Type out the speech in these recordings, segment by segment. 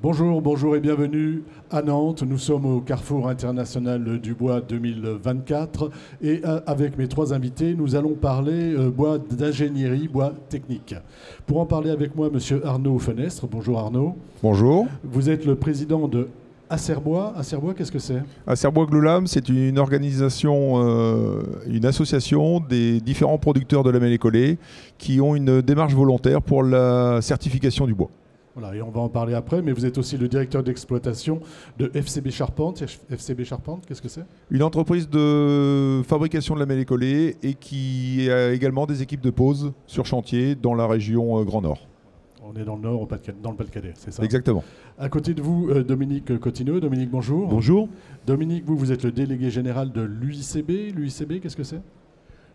Bonjour, bonjour et bienvenue à Nantes. Nous sommes au Carrefour international du bois 2024 et avec mes trois invités, nous allons parler bois d'ingénierie, bois technique. Pour en parler avec moi, monsieur Arnaud Fenestre. Bonjour Arnaud. Bonjour. Vous êtes le président de Acerbois. Acerbois, qu'est-ce que c'est? Acerbois Glulam, c'est une organisation, une association des différents producteurs de lamelles et collets qui ont une démarche volontaire pour la certification du bois. Voilà, et on va en parler après, mais vous êtes aussi le directeur d'exploitation de FCB Charpente. FCB Charpente, qu'est-ce que c'est? Une entreprise de fabrication de lamelles et collets et qui a également des équipes de pose sur chantier dans la région Grand Nord. On est dans le Nord, dans le Pas-de-Calais, c'est ça? Exactement. À côté de vous, Dominique Cotineau. Dominique, bonjour. Bonjour. Dominique, vous êtes le délégué général de l'UICB. L'UICB, qu'est-ce que c'est?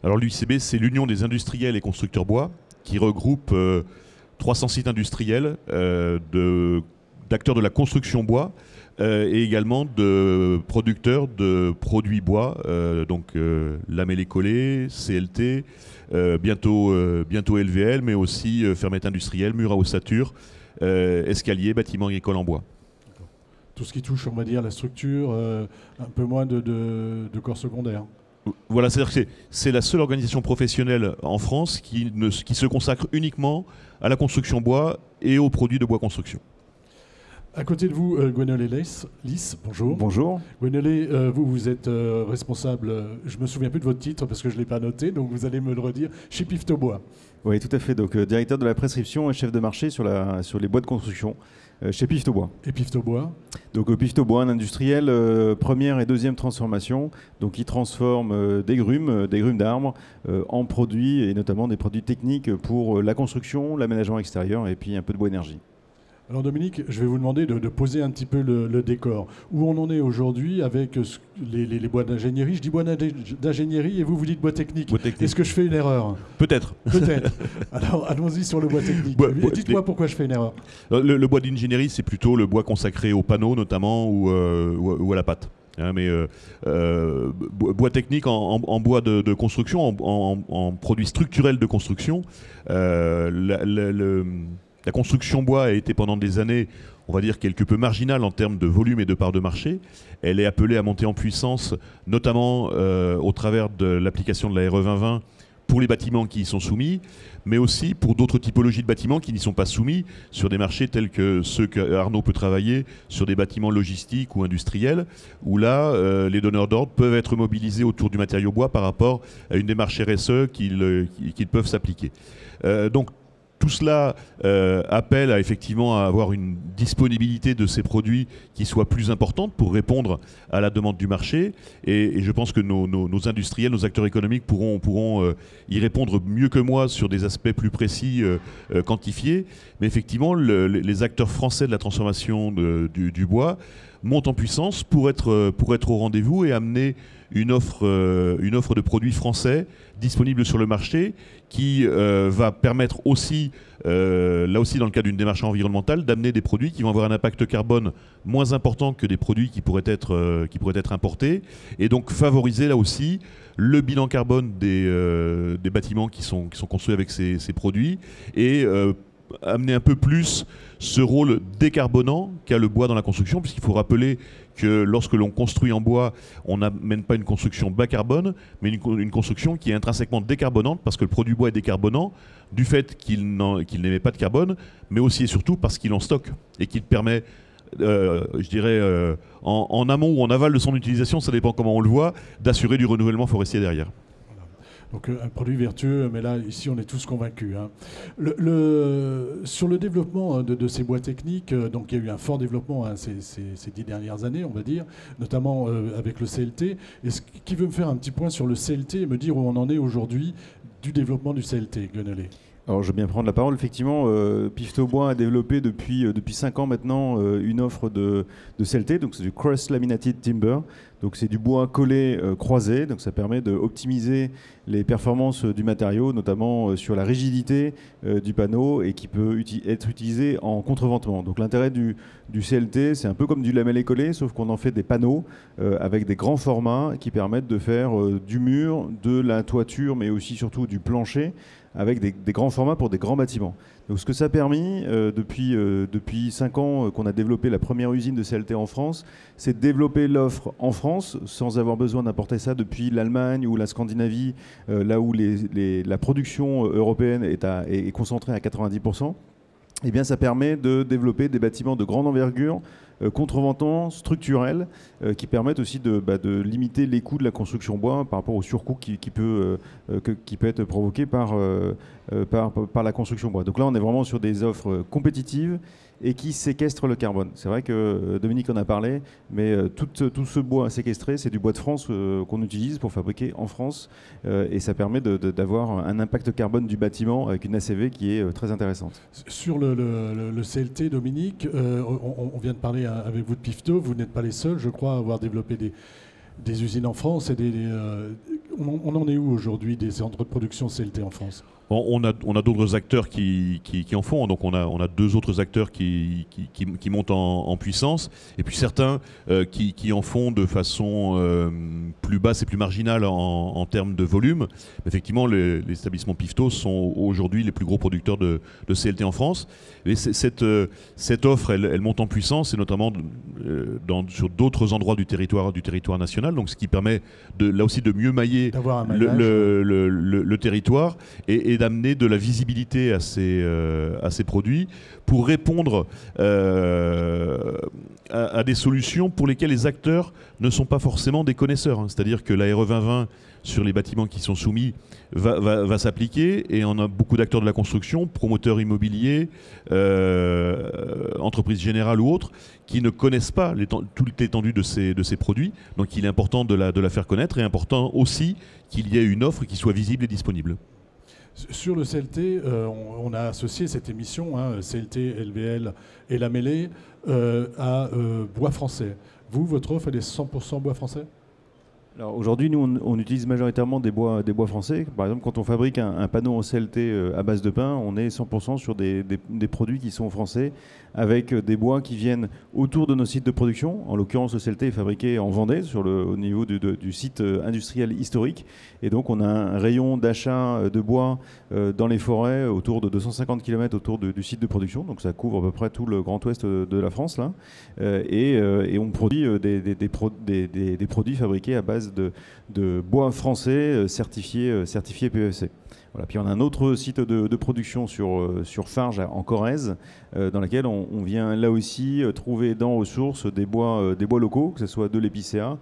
Alors l'UICB, c'est l'Union des industriels et constructeurs bois qui regroupe 300 sites industriels d'acteurs de la construction bois et également de producteurs de produits bois, donc lamelles et collets, CLT, bientôt LVL, mais aussi fermettes industrielles, murs à ossature, escaliers, bâtiments agricoles en bois. Tout ce qui touche, on va dire, la structure, un peu moins de corps secondaires. Voilà, c'est-à-dire que c'est la seule organisation professionnelle en France qui se consacre uniquement à la construction bois et aux produits de bois construction. À côté de vous, Gwenolé Lys, bonjour. Bonjour. Gwenolé, vous êtes responsable, je ne me souviens plus de votre titre parce que je ne l'ai pas noté, donc vous allez me le redire, chez Pifto Bois. Oui, tout à fait. Donc, directeur de la prescription et chef de marché sur les bois de construction chez Pifto Bois. Et Pifto Bois? Donc, Pifto Bois, un industriel première et deuxième transformation. Donc, il transforme des grumes d'arbres en produits et notamment des produits techniques pour la construction, l'aménagement extérieur et puis un peu de bois énergie. Alors Dominique, je vais vous demander de poser un petit peu le décor. Où on en est aujourd'hui avec les bois d'ingénierie? Je dis bois d'ingénierie et vous dites bois technique. Est-ce que je fais une erreur? Peut-être. Peut-être. Alors allons-y sur le bois technique. Dites-moi pourquoi je fais une erreur. Le bois d'ingénierie, c'est plutôt le bois consacré aux panneaux notamment ou à la pâte. Mais bois technique en bois de construction, en produits structurels de construction, la construction bois a été pendant des années, on va dire, quelque peu marginale en termes de volume et de part de marché. Elle est appelée à monter en puissance, notamment au travers de l'application de la RE 2020 pour les bâtiments qui y sont soumis, mais aussi pour d'autres typologies de bâtiments qui n'y sont pas soumis, sur des marchés tels que ceux qu'Arnaud peut travailler, sur des bâtiments logistiques ou industriels, où là, les donneurs d'ordre peuvent être mobilisés autour du matériau bois par rapport à une démarche RSE qu'ils peuvent s'appliquer. Donc, tout cela appelle effectivement à avoir une disponibilité de ces produits qui soit plus importante pour répondre à la demande du marché. Et je pense que nos industriels, nos acteurs économiques pourront y répondre mieux que moi sur des aspects plus précis, quantifiés. Mais effectivement, les acteurs français de la transformation du bois montent en puissance pour être au rendez-vous et amener une offre de produits français disponibles sur le marché qui va permettre aussi, là aussi dans le cadre d'une démarche environnementale, d'amener des produits qui vont avoir un impact carbone moins important que des produits qui pourraient être importés, et donc favoriser là aussi le bilan carbone des bâtiments qui sont construits avec ces produits, et amener un peu plus ce rôle décarbonant qu'a le bois dans la construction, puisqu'il faut rappeler que lorsque l'on construit en bois, on n'amène pas une construction bas carbone, mais une construction qui est intrinsèquement décarbonante, parce que le produit bois est décarbonant du fait qu'il n'émet pas de carbone, mais aussi et surtout parce qu'il en stocke et qu'il permet, je dirais, en amont ou en aval de son utilisation, ça dépend comment on le voit, d'assurer du renouvellement forestier derrière. Donc un produit vertueux, mais là, ici, on est tous convaincus. Hein. Sur le développement de ces bois techniques, donc il y a eu un fort développement ces 10 dernières années, on va dire, notamment avec le CLT. Qui veut me faire un petit point sur le CLT et me dire où on en est aujourd'hui du développement du CLT, Gwenolé? Alors, je veux bien prendre la parole. Effectivement, Pifto Bois a développé depuis 5 ans maintenant une offre de CLT, donc c'est du Cross Laminated Timber. Donc c'est du bois collé croisé, donc ça permet d'optimiser les performances du matériau, notamment sur la rigidité du panneau, et qui peut être utilisé en contreventement. Donc l'intérêt du CLT, c'est un peu comme du lamellé collé, sauf qu'on en fait des panneaux avec des grands formats qui permettent de faire du mur, de la toiture, mais aussi surtout du plancher, avec des grands formats pour des grands bâtiments. Donc ce que ça a permis, depuis 5 ans qu'on a développé la première usine de CLT en France, c'est de développer l'offre en France sans avoir besoin d'importer ça depuis l'Allemagne ou la Scandinavie, là où la production européenne est concentrée à 90%. Eh bien, ça permet de développer des bâtiments de grande envergure, contreventants, structurels, qui permettent aussi de limiter les coûts de la construction bois par rapport au surcoût qui peut être provoqué par la construction bois. Donc là, on est vraiment sur des offres compétitives et qui séquestrent le carbone. C'est vrai que Dominique en a parlé, mais tout ce bois séquestré, c'est du bois de France qu'on utilise pour fabriquer en France, et ça permet d'avoir un impact carbone du bâtiment avec une ACV qui est très intéressante. Sur le CLT, Dominique, on vient de parler avec vous de Pifto, vous n'êtes pas les seuls, je crois, à avoir développé des usines en France. On en est où aujourd'hui des centres de production CLT en France ? On a d'autres acteurs qui en font, donc on a 2 autres acteurs qui montent en puissance, et puis certains qui en font de façon plus basse et plus marginale en termes de volume. Effectivement, les établissements Pifto sont aujourd'hui les plus gros producteurs de CLT en France. Et cette offre, elle monte en puissance, et notamment sur d'autres endroits du territoire national, donc ce qui permet là aussi de mieux mailler le territoire et d'amener de la visibilité à ces produits pour répondre à des solutions pour lesquelles les acteurs ne sont pas forcément des connaisseurs. C'est-à-dire que la RE 2020 sur les bâtiments qui sont soumis va s'appliquer, et on a beaucoup d'acteurs de la construction, promoteurs immobiliers, entreprises générales ou autres, qui ne connaissent pas toute l'étendue de ces produits. Donc il est important de la faire connaître, et important aussi qu'il y ait une offre qui soit visible et disponible. Sur le CLT, on a associé cette émission, CLT, LVL et la mêlée, à bois français. Vous, votre offre, elle est 100% bois français ? Alors aujourd'hui, nous, on utilise majoritairement des bois français. Par exemple, quand on fabrique un panneau en CLT à base de pin, on est 100% sur des produits qui sont français, avec des bois qui viennent autour de nos sites de production. En l'occurrence, le CLT est fabriqué en Vendée, au niveau du site industriel historique. Et donc, on a un rayon d'achat de bois dans les forêts autour de 250 km autour du site de production. Donc, ça couvre à peu près tout le grand ouest de la France, là. Et on produit des produits fabriqués à base de bois français certifié PEFC. Voilà. Puis on a un autre site de production sur Farges en Corrèze, dans laquelle on vient là aussi trouver dans ressources des bois locaux, que ce soit de l'épicéa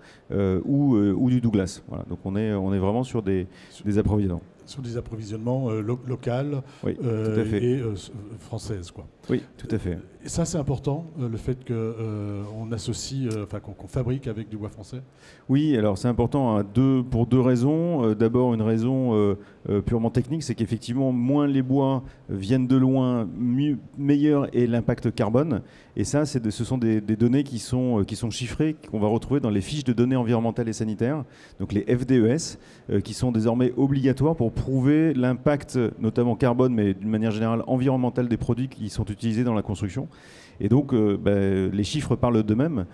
ou du Douglas. Voilà. Donc on est vraiment sur des approvisionnements. Sur des approvisionnements locaux, oui, tout à fait. Et françaises, quoi. Oui, tout à fait. Et ça, c'est important, le fait qu'on associe, qu'on fabrique avec du bois français ? Oui, alors c'est important pour 2 raisons. D'abord, une raison purement technique, c'est qu'effectivement, moins les bois viennent de loin, meilleur est l'impact carbone. Et ça, ce sont des données qui sont chiffrées, qu'on va retrouver dans les fiches de données environnementales et sanitaires, donc les FDES, qui sont désormais obligatoires pour prouver l'impact, notamment carbone, mais d'une manière générale environnementale des produits qui sont utilisés dans la construction. Et donc, les chiffres parlent d'eux-mêmes.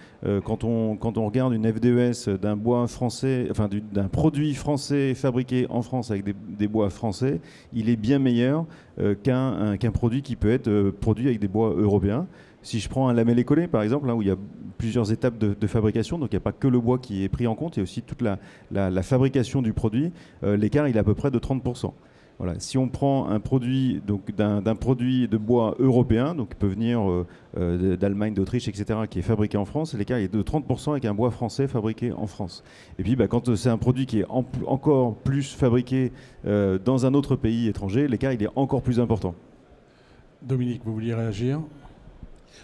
Quand on regarde une FDES d'un bois français, enfin d'un produit français fabriqué en France avec des bois français, il est bien meilleur qu'un produit qui peut être produit avec des bois européens. Si je prends un lamellé collé, par exemple, où il y a plusieurs étapes de fabrication, donc il n'y a pas que le bois qui est pris en compte, il y a aussi toute la fabrication du produit, l'écart il est à peu près de 30%. Voilà. Si on prend un produit d'un produit de bois européen, donc qui peut venir d'Allemagne, d'Autriche, etc., qui est fabriqué en France, l'écart est de 30% avec un bois français fabriqué en France. Et puis quand c'est un produit qui est encore plus fabriqué dans un autre pays étranger, l'écart il est encore plus important. Dominique, vous vouliez réagir ?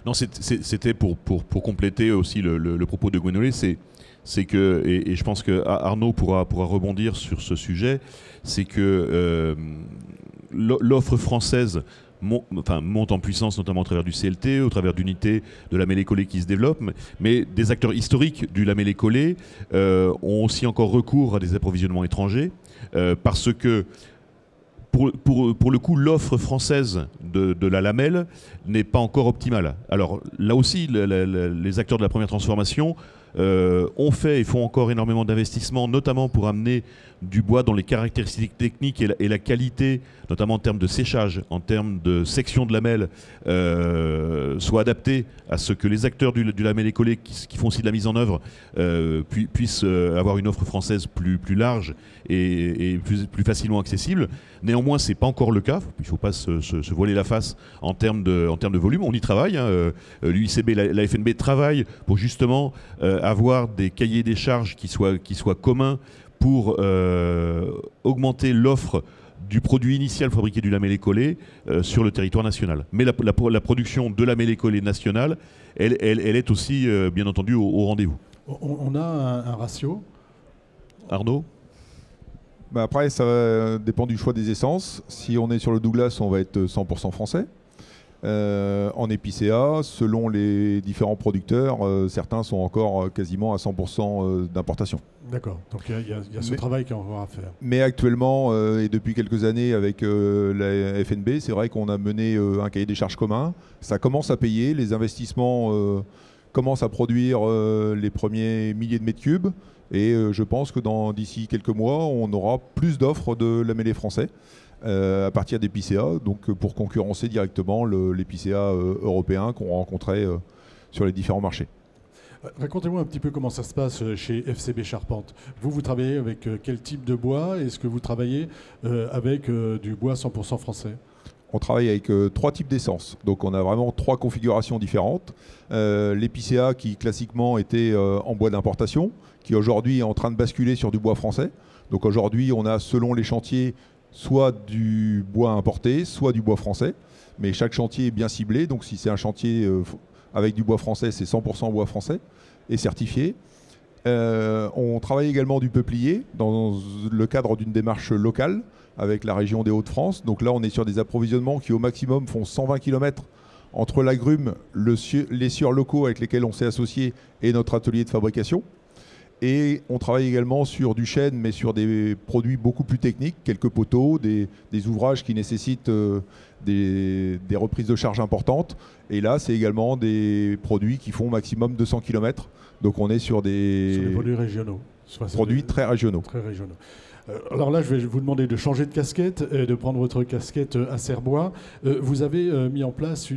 Non, c'était pour compléter aussi le propos de Gwénolé, c'est que, et je pense que Arnaud pourra rebondir sur ce sujet, c'est que l'offre française monte en puissance, notamment au travers du CLT, au travers d'unités de la mêlée collée qui se développent, mais des acteurs historiques du lamellé collé ont aussi encore recours à des approvisionnements étrangers, parce que pour le coup, l'offre française de la lamelle n'est pas encore optimale. Alors là aussi, les acteurs de la première transformation ont fait et font encore énormément d'investissements, notamment pour amener du bois dont les caractéristiques techniques et la qualité, notamment en termes de séchage, en termes de section de lamelles, soient adaptées à ce que les acteurs du lamellé collé, qui font aussi de la mise en œuvre, puissent avoir une offre française plus large et plus facilement accessible. Néanmoins, ce n'est pas encore le cas. Il ne faut pas se voiler la face en termes de volume. On y travaille. Hein. L'UICB, la FNB travaille pour justement avoir des cahiers des charges qui soient communs pour augmenter l'offre du produit initial fabriqué du lamellé collé sur le territoire national. Mais la production de lamellé collé national, elle est aussi, bien entendu, au rendez-vous. On a un ratio. Arnaud ? Après, ça dépend du choix des essences. Si on est sur le Douglas, on va être 100% français. En épicéa, selon les différents producteurs, certains sont encore quasiment à 100% d'importation. D'accord, donc il y a ce travail qu'il y a encore à faire. Mais actuellement, et depuis quelques années avec la FNB, c'est vrai qu'on a mené un cahier des charges commun. Ça commence à payer, les investissements commencent à produire les premiers milliers de mètres cubes. Et je pense que d'ici quelques mois, on aura plus d'offres de lamellé français. À partir d'épicéa, donc pour concurrencer directement l'épicéa européen qu'on rencontrait sur les différents marchés. Racontez-moi un petit peu comment ça se passe chez FCB Charpente. Vous travaillez avec quel type de bois? Est-ce que vous travaillez avec du bois 100% français? On travaille avec 3 types d'essence. Donc on a vraiment 3 configurations différentes. L'épicéa qui classiquement était en bois d'importation, qui aujourd'hui est en train de basculer sur du bois français. Donc aujourd'hui on a, selon les chantiers, soit du bois importé, soit du bois français. Mais chaque chantier est bien ciblé. Donc si c'est un chantier avec du bois français, c'est 100% bois français et certifié. On travaille également du peuplier dans le cadre d'une démarche locale avec la région des Hauts-de-France. Donc là, on est sur des approvisionnements qui au maximum font 120 km entre l'agrume, les sieurs locaux avec lesquels on s'est associé et notre atelier de fabrication. Et on travaille également sur du chêne, mais sur des produits beaucoup plus techniques, quelques poteaux, des ouvrages qui nécessitent des reprises de charge importantes. Et là, c'est également des produits qui font maximum 200 km. Donc on est sur des produits régionaux. Produits très régionaux. Très régionaux. Alors là, je vais vous demander de changer de casquette et de prendre votre casquette à Serbois. Vous avez mis en place c'est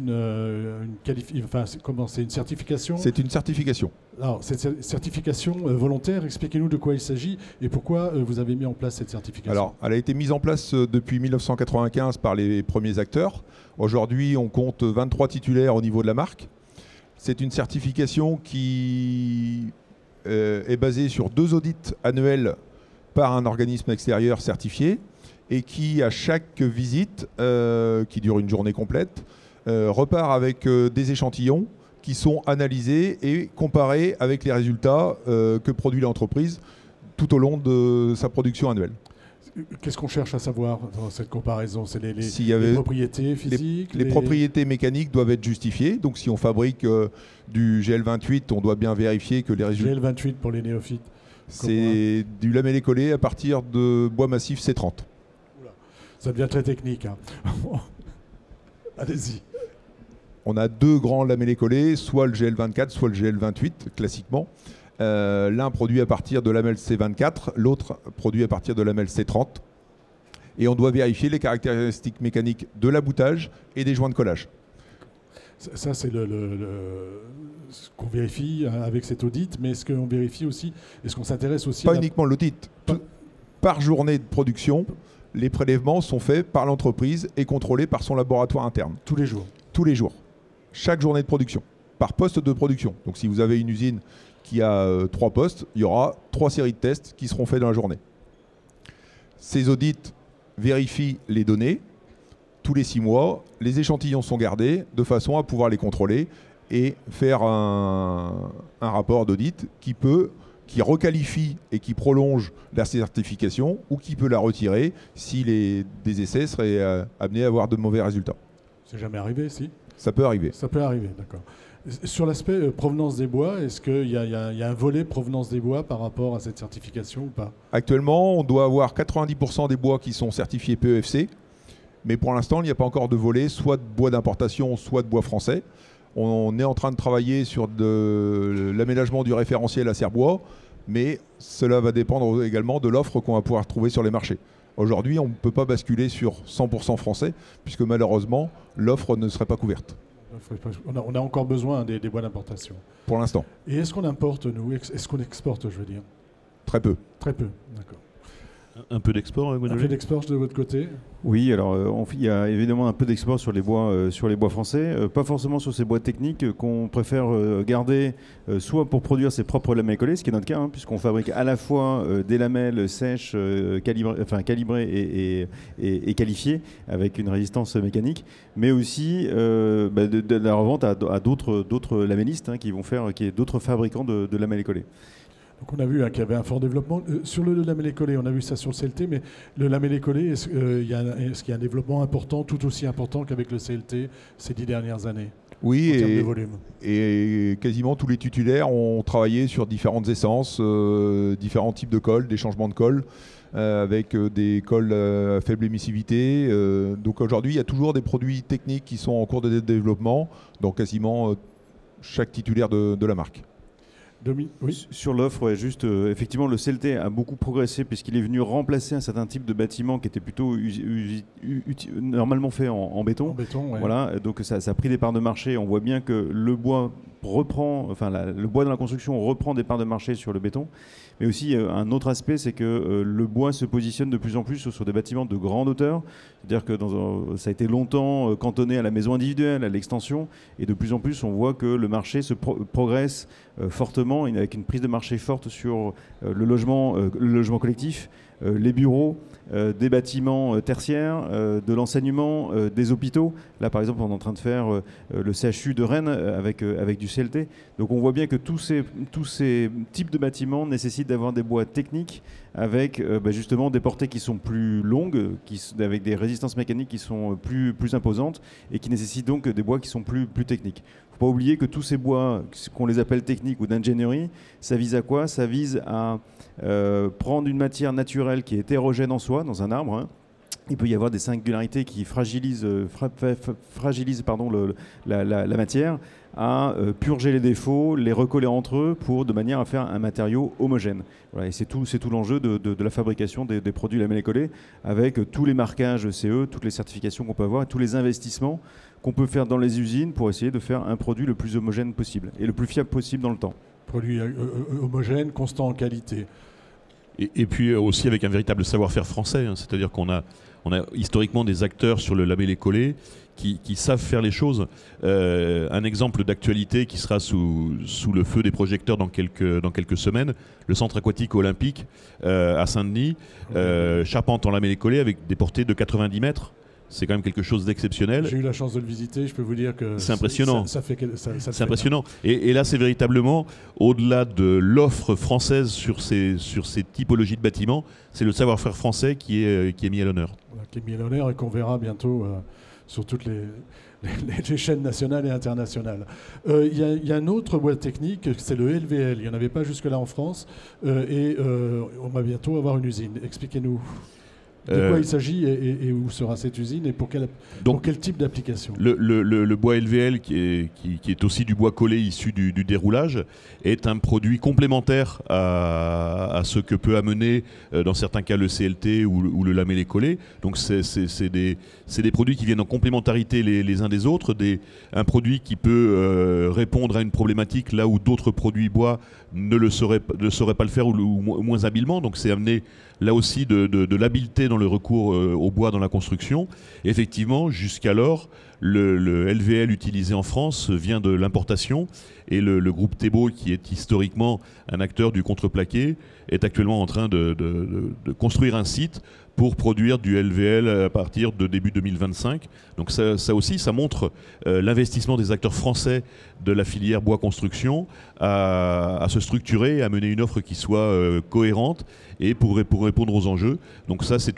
une certification? C'est une certification. Alors, cette certification volontaire, expliquez-nous de quoi il s'agit et pourquoi vous avez mis en place cette certification. Alors, elle a été mise en place depuis 1995 par les premiers acteurs. Aujourd'hui, on compte 23 titulaires au niveau de la marque. C'est une certification qui est basée sur 2 audits annuels par un organisme extérieur certifié et qui, à chaque visite, qui dure une journée complète, repart avec des échantillons qui sont analysés et comparés avec les résultats que produit l'entreprise tout au long de sa production annuelle. Qu'est-ce qu'on cherche à savoir dans cette comparaison? C'est les propriétés physiques? Les propriétés mécaniques doivent être justifiées. Donc si on fabrique du GL28, on doit bien vérifier que les résultats... GL28 pour les néophytes. C'est du lamellé collé à partir de bois massif C30. Oula, ça devient très technique. Hein. Allez-y. On a 2 grands lamellés collés, soit le GL24, soit le GL28, classiquement. L'un produit à partir de lamelle C24, l'autre produit à partir de lamelle C30. Et on doit vérifier les caractéristiques mécaniques de l'aboutage et des joints de collage. Ça, c'est ce qu'on vérifie avec cet audit, mais est-ce qu'on vérifie aussi, est-ce qu'on s'intéresse aussi Pas uniquement l'audit. Par journée de production, les prélèvements sont faits par l'entreprise et contrôlés par son laboratoire interne. Tous les jours? Tous les jours. Chaque journée de production. Par poste de production. Donc si vous avez une usine qui a 3 postes, il y aura 3 séries de tests qui seront faits dans la journée. Ces audits vérifient les données. Tous les 6 mois, les échantillons sont gardés de façon à pouvoir les contrôler et faire un rapport d'audit qui requalifie et qui prolonge la certification ou qui peut la retirer si des essais seraient amenés à avoir de mauvais résultats. C'est jamais arrivé, si? Ça peut arriver. Ça peut arriver, d'accord. Sur l'aspect provenance des bois, est-ce qu'il y a un volet provenance des bois par rapport à cette certification ou pas? Actuellement, on doit avoir 90% des bois qui sont certifiés PEFC. Mais pour l'instant, il n'y a pas encore de volet, soit de bois d'importation, soit de bois français. On est en train de travailler sur l'aménagement du référentiel à serre-bois, mais cela va dépendre également de l'offre qu'on va pouvoir trouver sur les marchés. Aujourd'hui, on ne peut pas basculer sur 100% français, puisque malheureusement, l'offre ne serait pas couverte. On a encore besoin des bois d'importation. Pour l'instant. Et est-ce qu'on importe, nous? Est-ce qu'on exporte, je veux dire? Très peu. Très peu, d'accord. Un peu d'export, Un peu d'export de votre côté? Oui, alors il y a évidemment un peu d'export sur les bois français, pas forcément sur ces bois techniques qu'on préfère garder soit pour produire ses propres lamelles collées, ce qui est notre cas, hein, puisqu'on fabrique à la fois des lamelles sèches, calibrées et qualifiées avec une résistance mécanique, mais aussi de la revente à d'autres lamellistes qui vont faire, qui est d'autres fabricants de lamelles collées. Donc on a vu qu'il y avait un fort développement. Sur le lamellé collé, on a vu ça sur le CLT, mais le lamellé collé, est-ce qu'il y a un développement important, tout aussi important qu'avec le CLT ces 10 dernières années? Oui, en termes de volume. Et quasiment tous les titulaires ont travaillé sur différentes essences, différents types de colle, des changements de colle, avec des colles à faible émissivité. Donc aujourd'hui, il y a toujours des produits techniques qui sont en cours de développement dans quasiment chaque titulaire de la marque. Oui. Sur l'offre, effectivement, le CLT a beaucoup progressé puisqu'il est venu remplacer un certain type de bâtiment qui était plutôt normalement fait en béton. En béton, ouais. Voilà, donc ça a pris des parts de marché. On voit bien que le bois le bois dans la construction reprend des parts de marché sur le béton. Mais aussi, un autre aspect, c'est que le bois se positionne de plus en plus sur des bâtiments de grande hauteur. C'est-à-dire que ça a été longtemps cantonné à la maison individuelle, à l'extension. Et de plus en plus, on voit que le marché progresse fortement, avec une prise de marché forte sur le logement collectif, les bureaux, des bâtiments tertiaires, de l'enseignement, des hôpitaux. Là, par exemple, on est en train de faire le CHU de Rennes avec du CLT. Donc on voit bien que tous ces types de bâtiments nécessitent d'avoir des bois techniques avec justement des portées qui sont plus longues, avec des résistances mécaniques qui sont plus imposantes et qui nécessitent donc des bois qui sont plus techniques. Il ne faut pas oublier que tous ces bois, qu'on les appelle techniques ou d'ingénierie, ça vise à quoi? Ça vise à prendre une matière naturelle qui est hétérogène en soi, dans un arbre. Il peut y avoir des singularités qui fragilisent la matière, à purger les défauts, les recoller entre eux de manière à faire un matériau homogène. Voilà, et c'est tout l'enjeu de la fabrication des produits lamellés collés, avec tous les marquages CE, toutes les certifications qu'on peut avoir, et tous les investissements qu'on peut faire dans les usines pour essayer de faire un produit le plus homogène possible et le plus fiable possible dans le temps. Produit homogène, constant en qualité. Et puis aussi avec un véritable savoir-faire français, hein, c'est-à-dire qu'on a historiquement des acteurs sur le lamellé collé qui savent faire les choses. Un exemple d'actualité qui sera sous le feu des projecteurs dans quelques semaines, le centre aquatique olympique à Saint-Denis, charpente en lamellé collé avec des portées de 90 mètres. C'est quand même quelque chose d'exceptionnel. J'ai eu la chance de le visiter, je peux vous dire que c'est impressionnant. C'est impressionnant. Et là, c'est véritablement, au-delà de l'offre française sur ces typologies de bâtiments, c'est le savoir-faire français qui est mis à l'honneur. Voilà, qui est mis à l'honneur et qu'on verra bientôt sur toutes les chaînes nationales et internationales. Il y a un autre bois technique, c'est le LVL. Il n'y en avait pas jusque-là en France. On va bientôt avoir une usine. Expliquez-nous. De quoi il s'agit et où sera cette usine et pour quel type d'application? Le bois LVL, qui est aussi du bois collé issu du déroulage, est un produit complémentaire à ce que peut amener dans certains cas le CLT ou le lamellé collé. Donc c'est des produits qui viennent en complémentarité les uns des autres, un produit qui peut répondre à une problématique là où d'autres produits bois ne sauraient pas le faire ou moins habilement. Donc c'est amener là aussi de l'habileté dans le recours au bois dans la construction. Et effectivement, jusqu'alors, le LVL utilisé en France vient de l'importation et le groupe Thébault, qui est historiquement un acteur du contreplaqué, est actuellement en train de construire un site pour produire du LVL à partir de début 2025. Donc ça aussi, ça montre l'investissement des acteurs français de la filière bois construction à se structurer et à mener une offre qui soit cohérente et pour répondre aux enjeux. Donc ça, c'est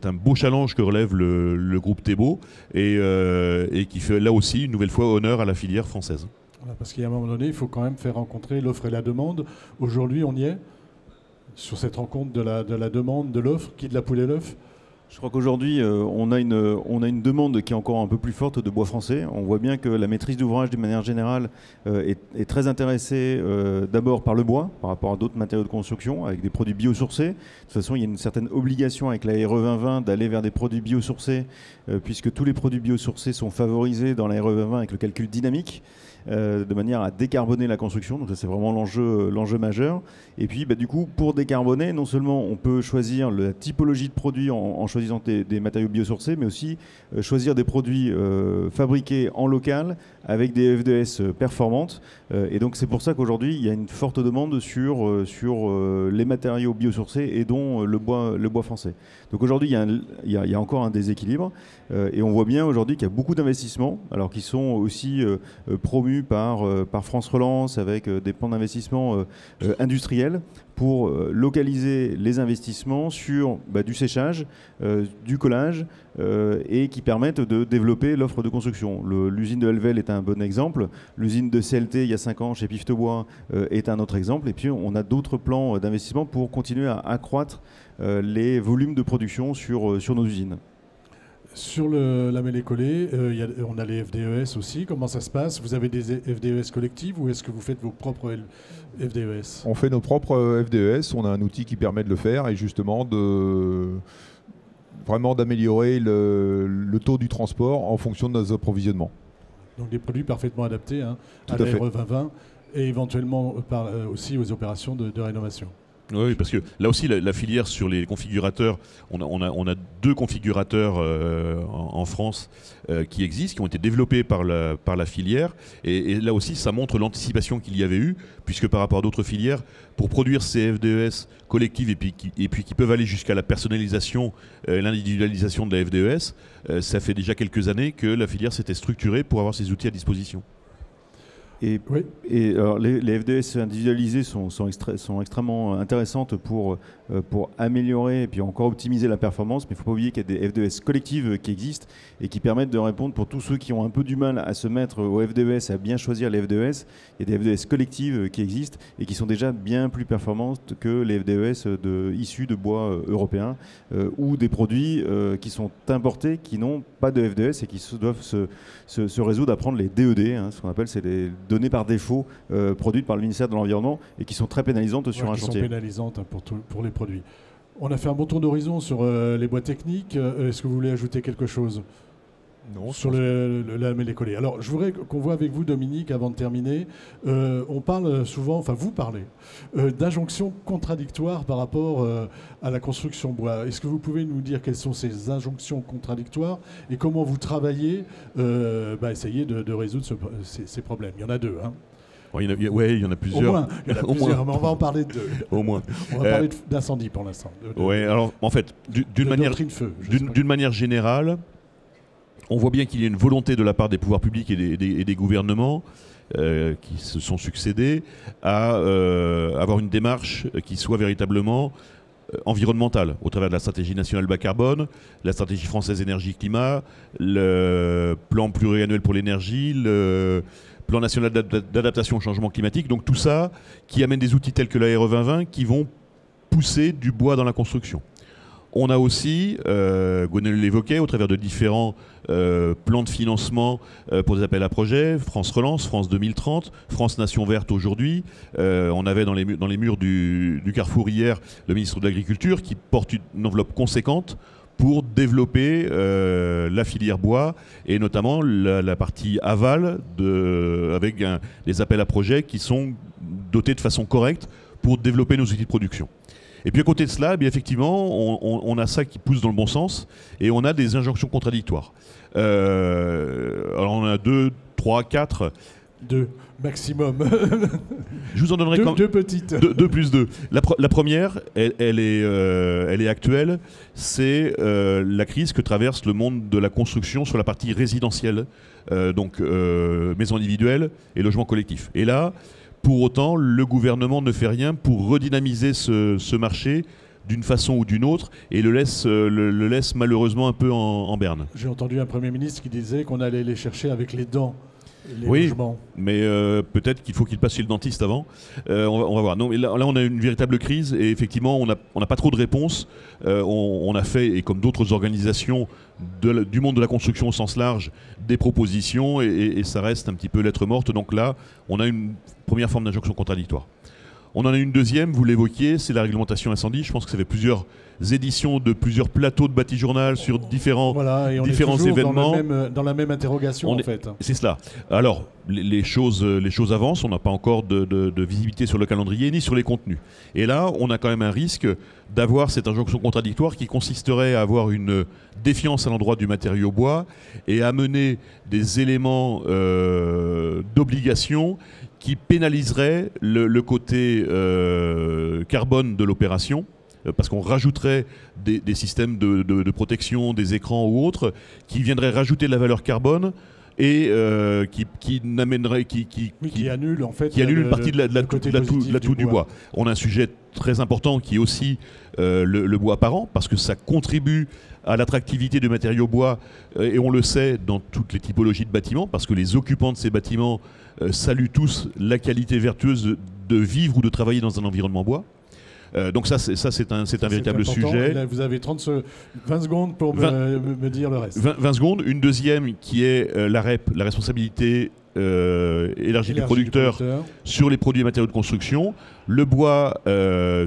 un beau challenge que relève le groupe Thébault et qui fait là aussi une nouvelle fois honneur à la filière française. Voilà, parce qu'à un moment donné, il faut quand même faire rencontrer l'offre et la demande. Aujourd'hui, on y est sur cette rencontre de la demande, de l'offre, qui de la poule et l'œuf? Je crois qu'aujourd'hui, on a une demande qui est encore un peu plus forte de bois français. On voit bien que la maîtrise d'ouvrage, de manière générale, est très intéressée d'abord par le bois, par rapport à d'autres matériaux de construction, avec des produits biosourcés. De toute façon, il y a une certaine obligation avec la RE 2020 d'aller vers des produits biosourcés, puisque tous les produits biosourcés sont favorisés dans la RE 2020 avec le calcul dynamique, de manière à décarboner la construction. Donc ça, c'est vraiment l'enjeu majeur. Et puis, du coup, pour décarboner, non seulement on peut choisir la typologie de produits en choisissant des matériaux biosourcés, mais aussi choisir des produits fabriqués en local avec des FDS performantes. Et donc, c'est pour ça qu'aujourd'hui, il y a une forte demande sur les matériaux biosourcés et dont le bois français. Donc aujourd'hui, il y a encore un déséquilibre. Et on voit bien aujourd'hui qu'il y a beaucoup d'investissements, alors qui sont aussi promus par France Relance avec des plans d'investissement industriels pour localiser les investissements sur du séchage, du collage et qui permettent de développer l'offre de construction. L'usine de Helvel est un bon exemple. L'usine de CLT il y a 5 ans chez Piftobois est un autre exemple. Et puis on a d'autres plans d'investissement pour continuer à accroître les volumes de production sur nos usines. Sur la mêlée-collée, on a les FDES aussi. Comment ça se passe? Vous avez des FDES collectives ou est-ce que vous faites vos propres FDES? On fait nos propres FDES. On a un outil qui permet de le faire et justement vraiment d'améliorer le taux du transport en fonction de nos approvisionnements. Donc des produits parfaitement adaptés à la RE 2020 et éventuellement aussi aux opérations de rénovation. Oui, parce que là aussi, la filière sur les configurateurs, on a 2 configurateurs en France qui existent, qui ont été développés par la filière. Et là aussi, ça montre l'anticipation qu'il y avait eu, puisque par rapport à d'autres filières, pour produire ces FDES collectives et puis qui peuvent aller jusqu'à la personnalisation, l'individualisation de la FDES, ça fait déjà quelques années que la filière s'était structurée pour avoir ces outils à disposition. Et alors les FDS individualisés sont extrêmement intéressantes pour améliorer et puis encore optimiser la performance. Mais il ne faut pas oublier qu'il y a des FDS collectives qui existent et qui permettent de répondre pour tous ceux qui ont un peu du mal à se mettre au FDES, à bien choisir les FDES. Il y a des FDES collectives qui existent et qui sont déjà bien plus performantes que les FDES issus de bois européens ou des produits qui sont importés, qui n'ont pas de FDES et qui doivent se résoudre à prendre les DED, ce qu'on appelle, c'est des données par défaut produites par le ministère de l'Environnement et qui sont très pénalisantes sur un chantier. Qui sont pénalisantes pour les produits. On a fait un bon tour d'horizon sur les bois techniques. Est-ce que vous voulez ajouter quelque chose? Non, sur la mêlée-collée. Alors, je voudrais qu'on voit avec vous, Dominique, avant de terminer. On parle souvent, enfin vous parlez, d'injonctions contradictoires par rapport à la construction bois. Est-ce que vous pouvez nous dire quelles sont ces injonctions contradictoires et comment vous travaillez essayer de résoudre ces problèmes? Il y en a 2, hein. Il y en a plusieurs. Au moins, il y en a plusieurs, mais on va en parler de 2. Au moins. On va parler d'incendie pour l'instant. Alors en fait, d'une manière générale, on voit bien qu'il y a une volonté de la part des pouvoirs publics et des gouvernements qui se sont succédés à avoir une démarche qui soit véritablement environnementale, au travers de la stratégie nationale bas carbone, la stratégie française énergie-climat, le plan pluriannuel pour l'énergie, le plan national d'adaptation au changement climatique. Donc tout ça qui amène des outils tels que la RE 2020 qui vont pousser du bois dans la construction. On a aussi, Gwenaël l'évoquait, au travers de différents plans de financement pour des appels à projets, France Relance, France 2030, France Nation Verte aujourd'hui. On avait dans les murs du Carrefour hier le ministre de l'Agriculture qui porte une enveloppe conséquente pour développer la filière bois et notamment la partie aval avec des appels à projets qui sont dotés de façon correcte pour développer nos outils de production. Et puis à côté de cela, effectivement, on a ça qui pousse dans le bon sens et on a des injonctions contradictoires. Alors on a 2, 3, 4... 2 maximum. Je vous en donnerai deux petites. 2 plus 2. La première, elle est actuelle, c'est la crise que traverse le monde de la construction sur la partie résidentielle, donc maisons individuelles et logements collectifs. Et là, pour autant, le gouvernement ne fait rien pour redynamiser ce marché d'une façon ou d'une autre et le laisse malheureusement un peu en berne. J'ai entendu un Premier ministre qui disait qu'on allait les chercher avec les dents. les Oui, logements. mais peut-être qu'il faut qu'il passe chez le dentiste avant. On va voir. Non, mais là, on a une véritable crise et effectivement, on n'a pas trop de réponses. On a fait, et comme d'autres organisations du monde de la construction au sens large, des propositions et ça reste un petit peu lettre morte. Donc là, on a une première forme d'injonction contradictoire. On en a une deuxième, vous l'évoquiez, c'est la réglementation incendie. Je pense que ça fait plusieurs éditions de plusieurs plateaux de Bâti-Journal sur différents événements. Dans la même interrogation, en fait. C'est cela. Alors, les choses avancent. On n'a pas encore de visibilité sur le calendrier ni sur les contenus. Et là, on a quand même un risque d'avoir cette injonction contradictoire qui consisterait à avoir une défiance à l'endroit du matériau bois et à amener des éléments d'obligation qui pénaliserait le côté carbone de l'opération, parce qu'on rajouterait des systèmes de protection, des écrans ou autres, qui viendraient rajouter de la valeur carbone et qui annule en fait qui annule une partie de l'atout du bois. On a un sujet très important qui est aussi le bois apparent, parce que ça contribue à l'attractivité du matériau bois, et on le sait dans toutes les typologies de bâtiments, parce que les occupants de ces bâtiments saluent tous la qualité vertueuse de vivre ou de travailler dans un environnement bois. Donc ça c'est un véritable important. sujet. Là, vous avez 20 secondes pour me dire le reste. 20 secondes. Une deuxième qui est la REP, la responsabilité élargie du producteur sur les produits et matériaux de construction. Le bois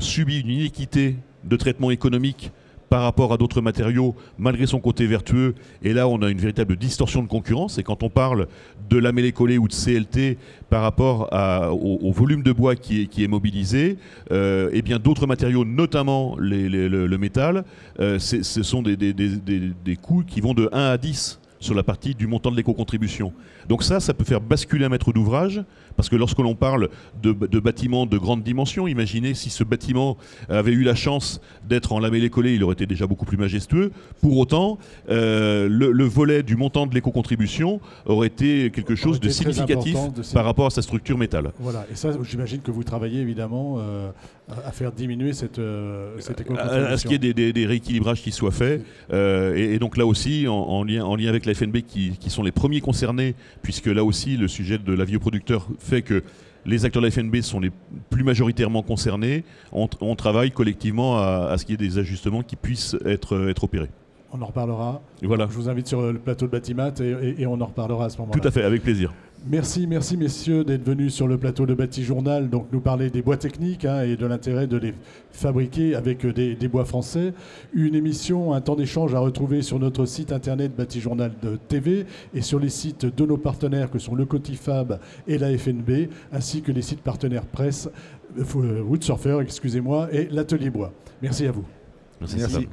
subit une inéquité de traitement économique par rapport à d'autres matériaux, malgré son côté vertueux. Et là, on a une véritable distorsion de concurrence. Et quand on parle de lamellé-collé ou de CLT par rapport au volume de bois qui est mobilisé, eh bien d'autres matériaux, notamment le métal, ce sont des coûts qui vont de 1 à 10 sur la partie du montant de l'éco-contribution. Donc ça peut faire basculer un maître d'ouvrage, parce que lorsque l'on parle de bâtiments de grande dimension, imaginez si ce bâtiment avait eu la chance d'être en lamellé-collé, il aurait été déjà beaucoup plus majestueux. Pour autant, le volet du montant de l'éco-contribution aurait été quelque chose de significatif par rapport à sa structure métal. Voilà, et ça, j'imagine que vous travaillez évidemment à faire diminuer cette éco-contribution. À ce qu'il y ait des rééquilibrages qui soient faits. Et donc là aussi, en lien avec la FNB, qui sont les premiers concernés, puisque là aussi, le sujet de l'avis aux producteurs fait que les acteurs de la FNB sont les plus majoritairement concernés. On travaille collectivement à ce qu'il y ait des ajustements qui puissent être opérés. On en reparlera. Voilà. Je vous invite sur le plateau de Batimat et on en reparlera à ce moment-là. Tout à fait, avec plaisir. Merci messieurs d'être venus sur le plateau de Bâti-Journal, donc nous parler des bois techniques et de l'intérêt de les fabriquer avec des bois français. Une émission, un temps d'échange à retrouver sur notre site internet Bâti-Journal de TV et sur les sites de nos partenaires que sont le Cotifab et la FNB, ainsi que les sites partenaires presse, Woodsurfer, excusez-moi, et l'Atelier Bois. Merci à vous. Merci.